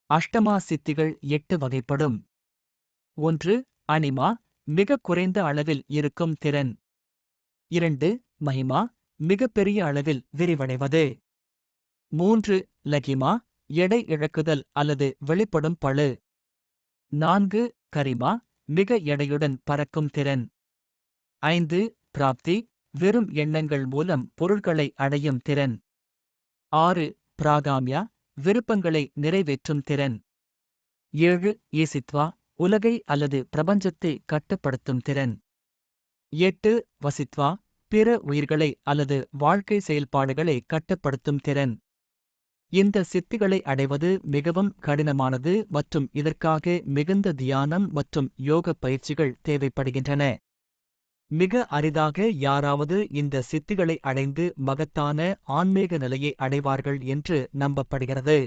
அஷ்டமா சித்திகள் 8 வகைப்படும். 1. அனிமா, மிக குறைந்த அளவில் இருக்கும் திறன். 2. மகிமா, மிக பெரிய அளவில் விரிவடைவது. 3. லகிமா, எடை இழக்குதல் அல்லது வெளிப்படும் பளு. 4. கரிமா, மிக எடையுடன் பறக்கும் திறன். 5. பிராப்தி, வெறும் எண்ணங்கள் மூலம் பொருள்களை அடையும் திறன். 6. பிராகாம்யா, விருப்பங்களை நிறைவேற்றும் திறன். 7. ஈசித்வா, உலகை அல்லது பிரபஞ்சத்தை கட்டுப்படுத்தும் திறன். 8. வசித்வா, பிற உயிர்களை அல்லது வாழ்க்கை செயல்பாடுகளை கட்டுப்படுத்தும் திறன். இந்த சித்திகளை அடைவது மிகவும் கடினமானது மற்றும் இதற்காக மிகுந்த தியானம் மற்றும் யோக பயிற்சிகள் தேவைப்படுகின்றன. மிக அரிதாக யாராவது இந்த சித்திகளை அடைந்து மகத்தான ஆன்மீக நிலையை அடைவார்கள் என்று நம்பப்படுகிறது.